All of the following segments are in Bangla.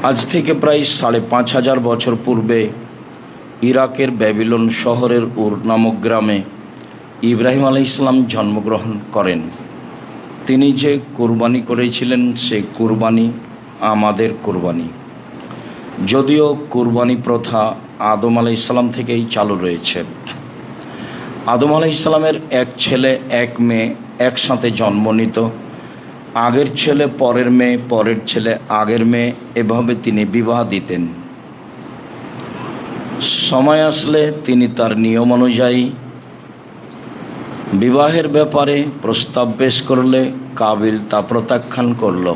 আজ থেকে প্রায় ৫,৫০০ বছর পূর্বে ইরাকের ব্যাবিলন শহরের উর নামক গ্রামে ইব্রাহিম আলাইহিস সালাম জন্মগ্রহণ করেন। তিনি যে কুরবানি করেছিলেন সে কুরবানি আমাদের কুরবানি। যদিও কুরবানি প্রথা আদম আলাইহিস সালাম থেকেই চালু রয়েছে। আদম আলাইহিস সালামের এক ছেলে এক মেয়ে একসাথে জন্ম নিত। আগের ছেলে পরের মেয়ে, পরের ছেলে আগের মেয়ে, এভাবে তিনি বিবাহ দিতেন। সময় আসলে তিনি তার নিয়ম অনুযায়ী বিবাহের ব্যাপারে প্রস্তাব পেশ করলে কাবিল তা প্রত্যাখ্যান করল।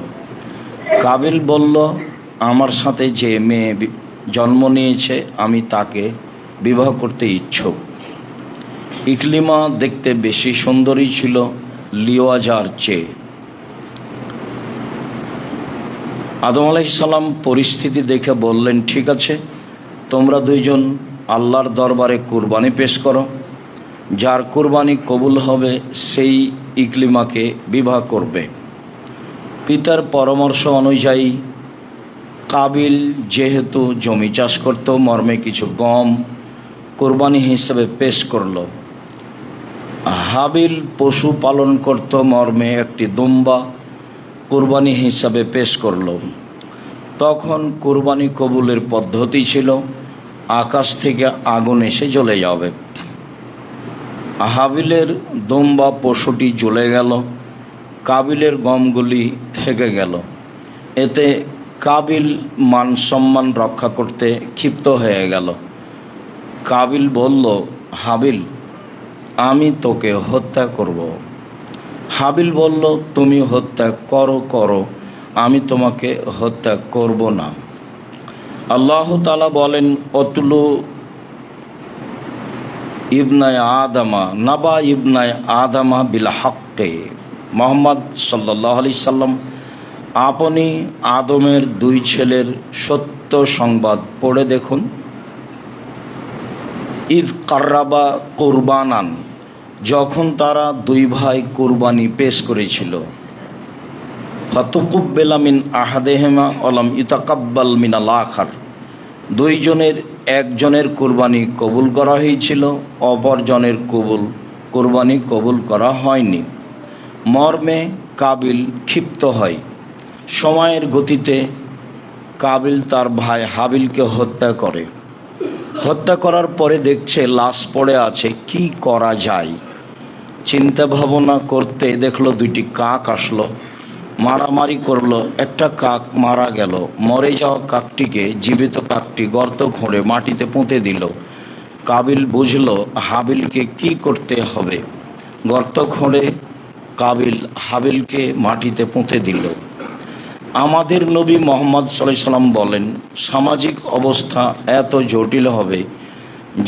কাবিল বলল, আমার সাথে যে মেয়ে জন্ম নিয়েছে আমি তাকে বিবাহ করতে ইচ্ছুক। ইকলিমা দেখতে বেশি সুন্দরী ছিল লিওয়াজার চেয়ে। আদম আলাইহিস সালাম পরিস্থিতি দেখে বললেন, ঠিক আছে, তোমরা দুইজন আল্লাহর দরবারে কুরবানি পেশ করো। যার কুরবানি কবুল হবে সেই ইকলিমাকে বিবাহ করবে। পিতার পরামর্শ অনুযায়ী কাবিল যেহেতু জমি চাষ করত, মর্মে কিছু গম কোরবানি হিসেবে পেশ করল। হাবিল পশু পালন করত, মর্মে একটি দুম্বা কুরবানি হিসাবে পেশ করল। তখন কুরবানি কবুলের পদ্ধতি ছিল আকাশ থেকে আগুন এসে জ্বলে যাবে। হাবিলের দুম্বা পশুটি জ্বলে গেল, কাবিলের গমগুলি থেকে গেল। এতে কাবিল মান সম্মান রক্ষা করতে ক্ষিপ্ত হয়ে গেল। কাবিল বলল, হাবিল, আমি তোকে হত্যা করব। হাবিল বলল, তুমি হত্যা করো, আমি তোমাকে হত্যা করব না। আল্লাহ তাআলা বলেন, অতুলু ইবনায় আদামা নাবা ইবনায় আদামা বিল হাক্কে। মুহাম্মদ সাল্লাল্লাহু আলাইহি সাল্লাম আপনি আদমের দুই ছেলের সত্য সংবাদ পড়ে দেখুন। ইদ কাররাবা কুরবানান, যখন তারা দুই ভাই কুরবানি পেশ করেছিল। ফাতুকুব্বিলা মিন আহাদিহিমা ওয়ালাম ইতাকাব্বাল মিনাল আখার, দুইজনের একজনের কুরবানি কবুল করা হয়েছিল, অপরজনের কুরবানি কবুল করা হয়নি। মর্মে কাবিল ক্ষিপ্ত হয়। সময়ের গতিতে কাবিল তার ভাই হাবিলকে হত্যা করে। হত্যা করার পরে দেখছে লাশ পড়ে আছে, কি করা যায়। চিন্তা ভাবনা করতে দেখলো দুইটি কাক আসলো, মারামারি করলো। একটা কাক মারা গেল। মরে যাওয়া কাকটিকে জীবিত কাকটি গর্ত খুঁড়ে মাটিতে পুঁতে দিল। কাবিল বুঝলো হাবিলকে কি করতে হবে। গর্ত খুঁড়ে কাবিল হাবিলকে মাটিতে পুঁতে দিল। আমাদের নবী মুহাম্মদ সাল্লাল্লাহু আলাইহি সাল্লাম বলেন, সামাজিক অবস্থা এত জটিল হবে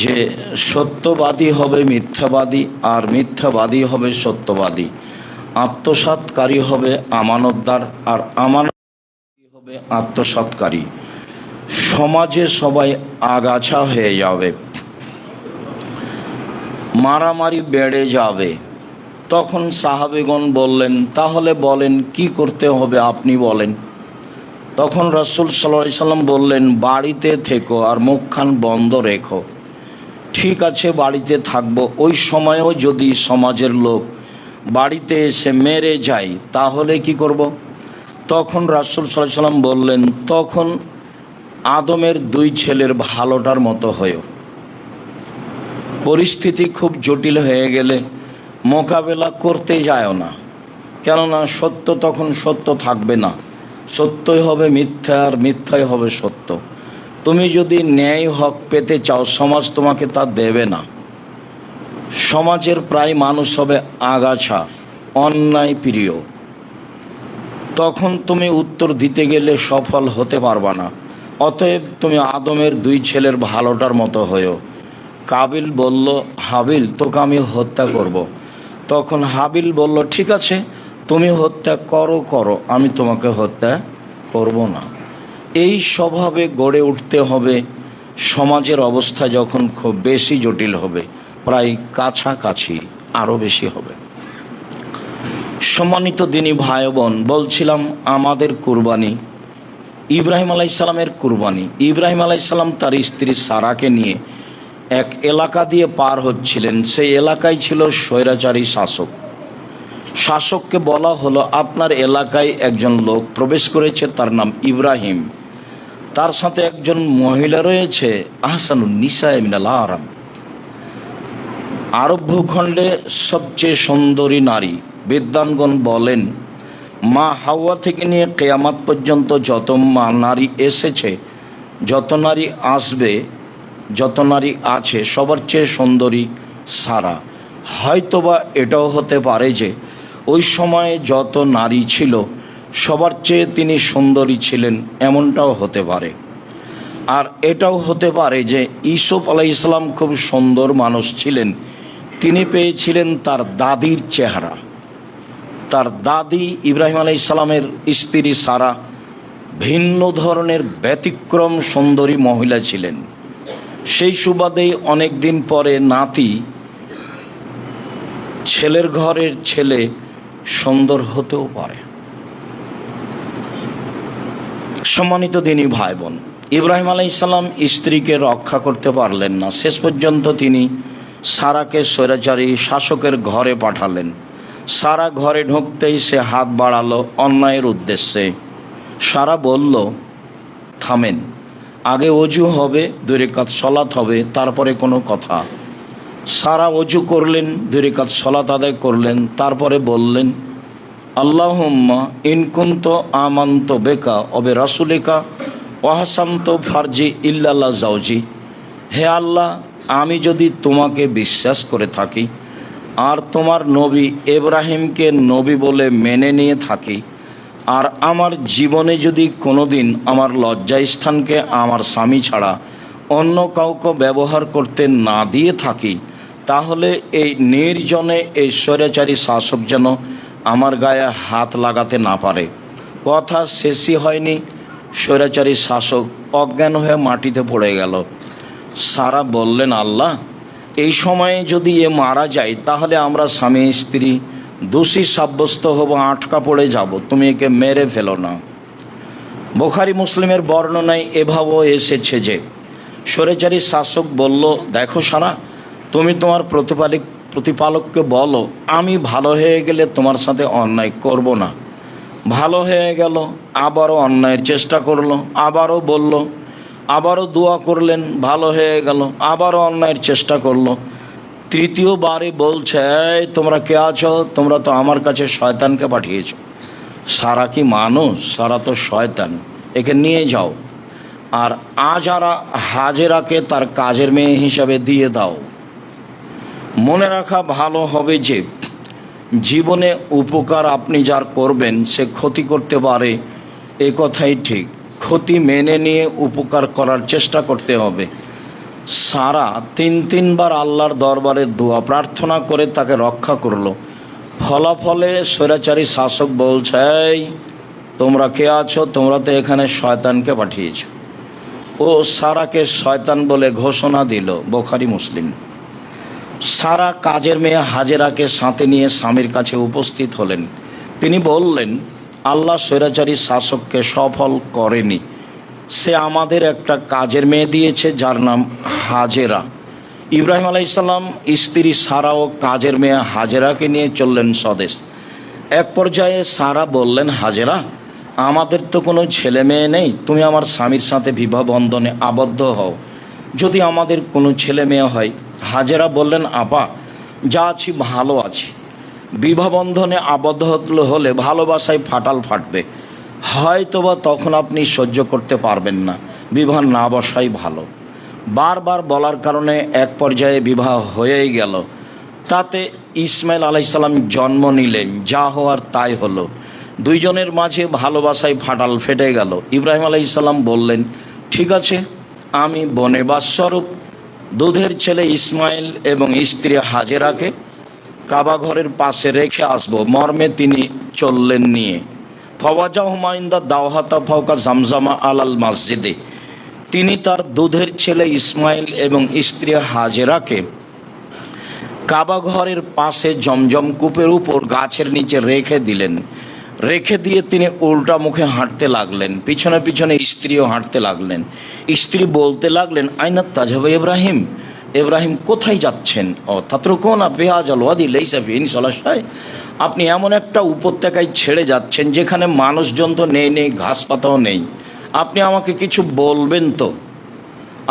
যে সত্যবাদী হবে মিথ্যাবাদী, আর মিথ্যাবাদী হবে সত্যবাদী। আত্মসাৎকারী হবে আমানতদার, আর আমানতদারী হবে আত্মসাৎকারী। সমাজে সবাই আগাছা হয়ে যাবে, মারামারি বেড়ে যাবে। তখন সাহাবীগণ বললেন, তাহলে বলেন কি করতে হবে, আপনি বলেন। তখন রাসূল সাল্লাল্লাহু আলাইহি সাল্লাম বললেন, বাড়িতে থেকো আর মুখখান বন্ধ রেখো। ঠিক আছে, বাড়িতে থাকবো। ওই সময়েও যদি সমাজের লোক বাড়িতে এসে মেরে যায় তাহলে কি করব? তখন রাসূল সাল্লাল্লাহু আলাইহি সাল্লাম বললেন, তখন আদমের দুই ছেলের ভালোটার মতো হয়েও। পরিস্থিতি খুব জটিল হয়ে গেলে মোকাবেলা করতে যায় না, কেননা সত্য তখন সত্য থাকবে না, সত্যই হবে মিথ্যা, আর মিথ্যাই হবে সত্য। তুমি যদি ন্যায় হক পেতে চাও, সমাজ তোমাকে তা দেবে না। সমাজের প্রায় মানুষ হবে আগাছা, অন্যায় প্রিয়। তখন তুমি উত্তর দিতে গেলে সফল হতে পারবা না। অতএব তুমি আদমের দুই ছেলের ভালোটার মতো হয়েও। কাবিল বলল, হাবিল, তোকে আমি হত্যা করব। তখন হাবিল বলল, ঠিক আছে, তুমি হত্যা করো, আমি তোমাকে হত্যা করব না। এই স্বভাবে গড়ে উঠতে হবে। সমাজের অবস্থা যখন খুব বেশি জটিল হবে, প্রায় কাছাকাছি আরও বেশি হবে। সম্মানিত দিনী ভাই বোন, বলছিলাম আমাদের কুরবানি ইব্রাহিম আলাইসাল্লামের কুরবানি। ইব্রাহিম আলাইসাল্লাম তার স্ত্রী সারাকে নিয়ে এক এলাকা দিয়ে পার হচ্ছিলেন। সেই এলাকায় ছিল স্বৈরাচারী শাসক। শাসককে বলা হলো, আপনার এলাকায় একজন লোক প্রবেশ করেছে, তার নাম ইব্রাহিম, তার সাথে একজন মহিলা রয়েছে, আহসানুন নিসায়ে মিনাল আরব, আরব ভূখণ্ডে সবচেয়ে সুন্দরী নারী। বিদ্বানগণ বলেন, মা হাওয়া থেকে নিয়ে কিয়ামত পর্যন্ত যত নারী এসেছে, যত নারী আসবে, যত নারী আছে, সবার চেয়ে সুন্দরী সারা। হয়তোবা এটাও হতে পারে যে ওই সময়ে যত নারী ছিল সবার চেয়ে তিনি সুন্দরী ছিলেন, এমনটাও হতে পারে। আর এটাও হতে পারে যে ইউসুফ আলাইহিসসালাম খুব সুন্দর মানুষ ছিলেন, তিনি পেয়েছিলেন তার দাদির চেহারা। তার দাদি ইব্রাহিম আলাইহিসসালামের স্ত্রী সারা ভিন্ন ধরনের ব্যতিক্রম সুন্দরী মহিলা ছিলেন। সেই সুবাদে অনেক দিন পরে নাতি, ছেলের ঘরের ছেলে সুন্দর হতেও পারে। সম্মানিত দিনী ভাই বোন, ইব্রাহিম আলাইহিসসালাম স্ত্রীকে রক্ষা করতে পারলেন না। শেষ পর্যন্ত তিনি সারাকে স্বৈরাচারী শাসকের ঘরে পাঠালেন। সারা ঘরে ঢুকতেই সে হাত বাড়ালো অন্যায়ের উদ্দেশ্যে। সারা বলল, থামেন, আগে অজু হবে, 2 রাকাত সালাত হবে, তারপরে কোনো কথা। সারা অজু করলেন, 2 রাকাত সালাত আদায় করলেন, তারপরে বললেন, আল্লাহুম্মা ইন কুনতু আমানতু বিকা ওয়া বিরাসূলিকা ওয়া হাসানতু ফারজি ইল্লা জাওজি। হে আল্লাহ, আমি যদি তোমাকে বিশ্বাস করে থাকি আর তোমার নবী ইব্রাহিমকে নবী বলে মেনে নিয়ে থাকি, আর আমার জীবনে যদি কোনো দিন আমার লজ্জাস্থানকে আমার স্বামী ছাড়া অন্য কাউকে ব্যবহার করতে না দিয়ে থাকি, তাহলে এই নির্জনে এই স্বৈরাচারী শাসক যেন আমার গায়ে হাত লাগাতে না পারে। কথা শেষই হয়নি, স্বৈরাচারী শাসক অজ্ঞান হয়ে মাটিতে পড়ে গেল। সারা বললেন, আল্লাহ, এই সময়ে যদি এ মারা যায় তাহলে আমরা স্বামী স্ত্রী দোষী সাব্যস্ত হব, আটকা পড়ে যাব, তুমি একে মেরে ফেলো না। বুখারী মুসলিমের বর্ণনায় এভাবেও এসেছে যে স্বৈরাচারী শাসক বলল, দেখো সারা, তুমি তোমার প্রতিপালককে বলো আমি ভালো হয়ে গেলে তোমার সাথে অন্যায় করব না। ভালো হয়ে গেল, আবারও অন্যায়ের চেষ্টা করলো, আবারও বলল, আবারও দোয়া করলেন, ভালো হয়ে গেল, আবারও অন্যায়ের চেষ্টা করলো। তৃতীয়বারে বলছে, এই তোমরা কে আছো? তোমরা তো আমার কাছে শয়তানকে পাঠিয়েছো। সারা কি মানুষ? সারা তো শয়তান, একে নিয়ে যাও আর হাজেরাকে তার কাজের মেয়ে হিসাবে দিয়ে দাও। মনে রাখা ভালো হবে যে জীবনে উপকার আপনি যার করবেন সে ক্ষতি করতে পারে, এ কথাই ঠিক। ক্ষতি মেনে নিয়ে উপকার করার চেষ্টা করতে হবে। সারা 3বার আল্লাহর দরবারে দোয়া প্রার্থনা করে তাকে রক্ষা করলো। ফলাফলে স্বৈরাচারী শাসক বলছে, এই তোমরা কে আছো? তোমরা তো এখানে শয়তানকে পাঠিয়েছ। ও সারাকে শয়তান বলে ঘোষণা দিল। বুখারী মুসলিম। সারা কাজের মেয়ে হাজেরাকে সাথে নিয়ে স্বামীর কাছে উপস্থিত হলেন। তিনি বললেন, আল্লাহ স্বৈরাচারী শাসককে সফল করেনি, সে আমাদের একটা কাজের মেয়ে দিয়েছে যার নাম হাজেরা। ইব্রাহিম আলাইহিসসালাম স্ত্রী সারা ও কাজের মেয়ে হাজেরাকে নিয়ে চললেন স্বদেশ। এক পর্যায়ে সারা বললেন, হাজেরা, আমাদের তো কোনো ছেলে মেয়ে নেই, তুমি আমার স্বামীর সাথে বিবাহ বন্ধনে আবদ্ধ হও, যদি আমাদের কোনো ছেলে মেয়ে হয়। হাজেরা বললেন, আপা, যা আছি ভালো আছি, বিবাহ বন্ধনে আবদ্ধ হলে ভালোবাসায় ফাটাল ফাটবে, হয়তোবা তখন আপনি সহ্য করতে পারবেন না, বিবাহ না বসাই ভালো। বারবার বলার কারণে এক পর্যায়ে বিবাহ হয়েই গেল। তাতে ইসমাইল আলাইহিসসালাম জন্ম নিলেন। যা হওয়ার তাই হলো। দুইজনের মাঝে ভালোবাসায় ফাটাল ফেটে গেল। ইব্রাহিম আলাইহিসসালাম বললেন, ঠিক আছে, আমি বনেবাসস্বরূপ দুধের ছেলে ইসমাইল এবং স্ত্রী হাজেরাকে কাবা ঘরের পাশে রেখে আসবো মর্মে তিনি চললেন নিয়ে। ফওয়াজা হুমায়ুন্দা দাওহাতা ফাওকা জামজামা আলাল মসজিদে। তিনি তার দুধের ছেলে ইসমাইল এবং স্ত্রী হাজেরাকে কাবা ঘরের পাশে জমজম কূপের উপর গাছের নিচে রেখে দিলেন। রেখে দিয়ে তিনি উল্টা মুখে হাঁটতে লাগলেন, পিছনে পিছনে স্ত্রীও হাঁটতে লাগলেন। স্ত্রী বলতে লাগলেন, আইনা তাজহাব ইব্রাহিম, ইব্রাহিম কোথায় যাচ্ছেন? ও তাতরুকুনা বিহাজাল ওয়াদি লাইসা ফিহি সালাসাই, আপনি এমন একটা উপত্যকায় ছেড়ে যাচ্ছেন যেখানে মানুষজন তো নেই, ঘাস পাতাও নেই। আপনি আমাকে কিছু বলবেন তো?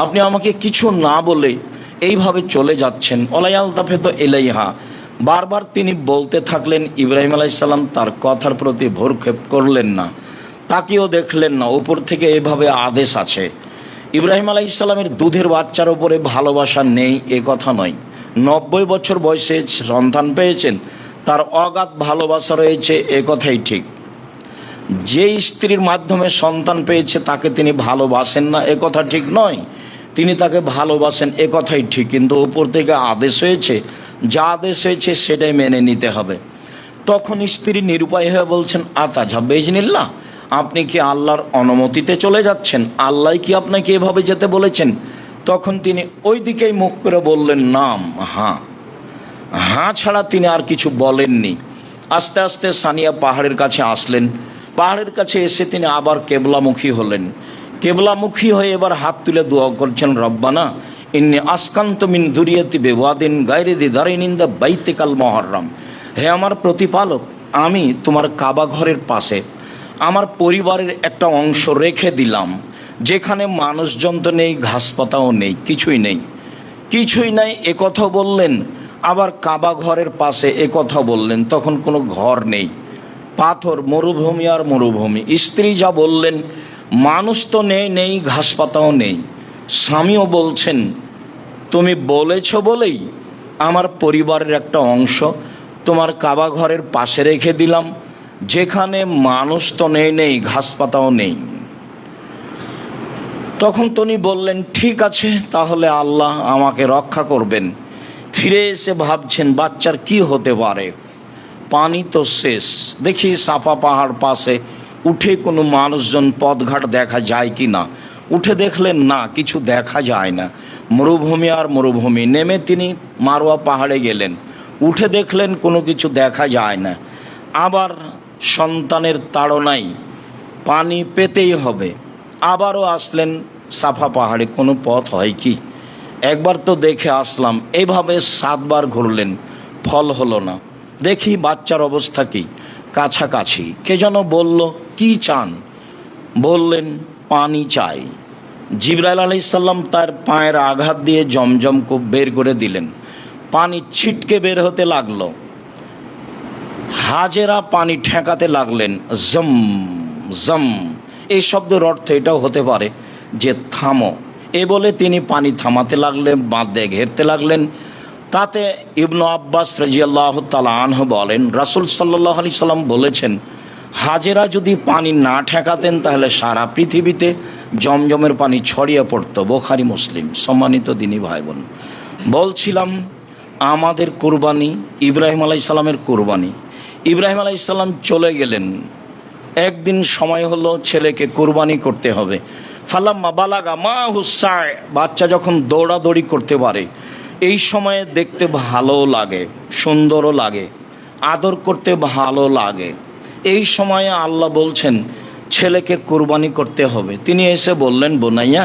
আপনি আমাকে কিছু না বলে এইভাবে চলে যাচ্ছেন। অলায়াল তাফে তো এলাইহা, বারবার তিনি বলতে থাকলেন। ইব্রাহিম আলাইহিস সালাম তার কথার প্রতি ভ্রুক্ষেপ করলেন না, তাকিয়েও দেখলেন না। উপর থেকে এভাবে আদেশ আছে। ইব্রাহিম আলাইহিস সালামের দুধের বাচ্চার উপরে ভালোবাসা নেই এ কথা নয়। 90 বছর বয়সে সন্তান পেয়েছেন, তার অগাধ ভালোবাসা রয়েছে এ কথাই ঠিক। যে স্ত্রীর মাধ্যমে সন্তান পেয়েছে তাকে তিনি ভালোবাসেন না এ কথা ঠিক নয়, তিনি তাকে ভালোবাসেন এ কথাই ঠিক। কিন্তু উপর থেকে আদেশ হয়েছে, যা আদেশ হয়েছে সেটাই মেনে নিতে হবে। তখন স্ত্রী নিরুপায় হয়ে বলছেন, আতাজহাব বিইজনিল্লাহ, আপনি কি আল্লাহর অনুমতিতে চলে যাচ্ছেন? আল্লাহ কি আপনাকে এভাবে যেতে বলেছেন? তখন তিনি ওই দিকেই মুখ করে বললেন, নাম, হ্যাঁ। হ্যাঁ ছাড়া তিনি আর কিছু বলেননি। আস্তে আস্তে সানিয়া পাহাড়ের কাছে আসলেন। পাহাড়ের কাছে এসে তিনি আবার কেবলামুখী হলেন। কেবলামুখী হয়ে এবার হাত তুলে দোয়া করছেন, রব্বানা ইন্নী আসকান্তু মিন যুরিয়াতি বিওয়াদিন গায়রি যি যারইন ইনদা বাইতিকাল মুহাররম, হে আমার প্রতিপালক, আমি তোমার কাবা ঘরের পাশে আমার পরিবারের একটা অংশ রেখে দিলাম যেখানে মানুষজন তো নেই, ঘাস পাতাও নেই, কিছুই নেই, কিছুই নাই এ কথা বললেন। আবার কাবা ঘরের পাশে এ কথা বললেন, তখন কোনো ঘর নেই, পাথর, মরুভূমি আর মরুভূমি। স্ত্রী যা বললেন, মানুষ তো নেই, ঘাস পাতাও নেই। স্বামীও বলছেন, তুমি বলেছ বলেই আমার পরিবারের একটা অংশ তোমার কাবা ঘরের পাশে রেখে দিলাম যেখানে মানুষ তো নেই, ঘাস পাতাও নেই। তখন তিনি বললেন, ঠিক আছে, তাহলে আল্লাহ আমাকে রক্ষা করবেন। ফিরে এসে ভাবছেন বাচ্চার কি হতে পারে, পানি তো শেষ। দেখি সাফা পাহাড় পাশে উঠে কোনো মানুষজন পথঘাট দেখা যায় কি না। উঠে দেখলেন না, কিছু দেখা যায় না, মরুভূমি আর মরুভূমি। নেমে তিনি মারোয়া পাহাড়ে গেলেন, উঠে দেখলেন কোনো কিছু দেখা যায় না। আবার সন্তানের তাড়নায় পানি পেতেই হবে, আবারও আসলেন সাফা পাহাড়ে, কোনো পথ হয় কি, একবার তো দেখে আসলাম। এইভাবে 7 বার ঘুরলেন, ফল হলো না। দেখি বাচ্চার অবস্থা কি, কাছাকাছি কে যেন বলল, কি চান? বললেন, পানি চাই। জিবরাইল আলাইহিস সালাম তার পায়ের আঘাত দিয়ে জমজম কূপ বের করে দিলেন, পানি ছিটকে বের হতে লাগলো। হাজেরা পানি ঠেকাতে লাগলেন, জম জম। এই শব্দের অর্থ এটাও হতে পারে যে থামো। এ বলে তিনি পানি থামাতে লাগলেন, বাঁধে ঘেরতে লাগলেন। তাতে ইবনু আব্বাস রাদিয়াল্লাহু তাআলা আনহু বলেন, রাসূল সাল্লাল্লাহু আলাইহি সাল্লাম বলেছেন, হাজেরা যদি পানি না ঠেকাতেন তাহলে সারা পৃথিবীতে জমজমের পানি ছড়িয়ে পড়তো। বুখারী মুসলিম। সম্মানিত দিনী ভাই বোন, বলছিলাম আমাদের কুরবানি ইব্রাহিম আলাইহিস সালামের কুরবানি। ইব্রাহিম আলাইহিস সালাম চলে গেলেন, একদিন সময় হলো ছেলেকে কুরবানি করতে হবে। ফালাম্মা বালাগা মাহু সায়, বাচ্চা যখন দৌড়াদৌড়ি করতে পারে, এই সময়ে দেখতে ভালো লাগে, সুন্দরও লাগে, আদর করতে ভালো লাগে। এই সময়ে আল্লাহ বলছেন ছেলেকে কুরবানি করতে হবে। তিনি এসে বললেন, বোনাইয়া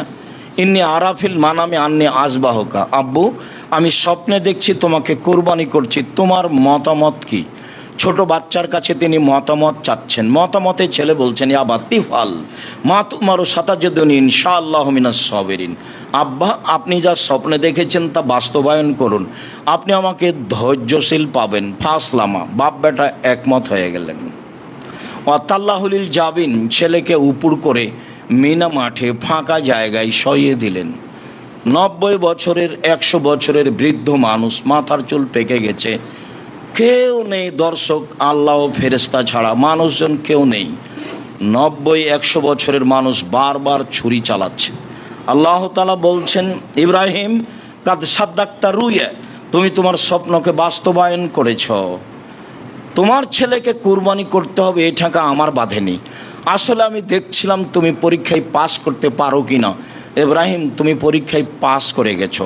ইন্নী আরাফিল মানামে আন্নি আজবাহকা, আব্বু আমি স্বপ্নে দেখছি তোমাকে কুরবানি করছি, তোমার মতামত কি? ছোট বাচ্চার কাছে তিনি মতামত চাচ্ছেন। মতামতে ছেলে বলছেন, ইয়া বাতিফাল মা তুমারু সাতাজিদুনি ইনশাআল্লাহু মিনাস সাবিরিন, আব্বা আপনি যা স্বপ্নে দেখেছেন তা বাস্তবায়ন করুন, আপনি আমাকে ধৈর্যশীল পাবেন। ফাসলামা, বাপ বেটা একমত হয়ে গেলেন। ওয়াতাল্লাহুলিল জাবিন, ছেলেকে উপুড় করে মিনা মাঠে ফাঁকা জায়গায় সইয়ে দিলেন। 90 বছরের 100 বছরের বৃদ্ধ মানুষ, মাথার চুল পেকে গেছে, কেউ নেই দর্শক, আল্লাহ ফেরেশতা ছাড়া মানুষজন কেউ নেই। 90-100 বছরের মানুষ বারবার ছুরি চালাচ্ছে। আল্লাহ তাআলা বলছেন, ইব্রাহিম কাদ সাদ্দাক্তা রুয়া, তুমি তোমার স্বপ্নকে বাস্তবায়ন করেছ। তোমার ছেলেকে কুরবানি করতে হবে এই ঠাকা আমার বাঁধেনি। আসলে আমি দেখছিলাম তুমি পরীক্ষায় পাস করতে পারো কিনা। ইব্রাহিম তুমি পরীক্ষায় পাস করে গেছো।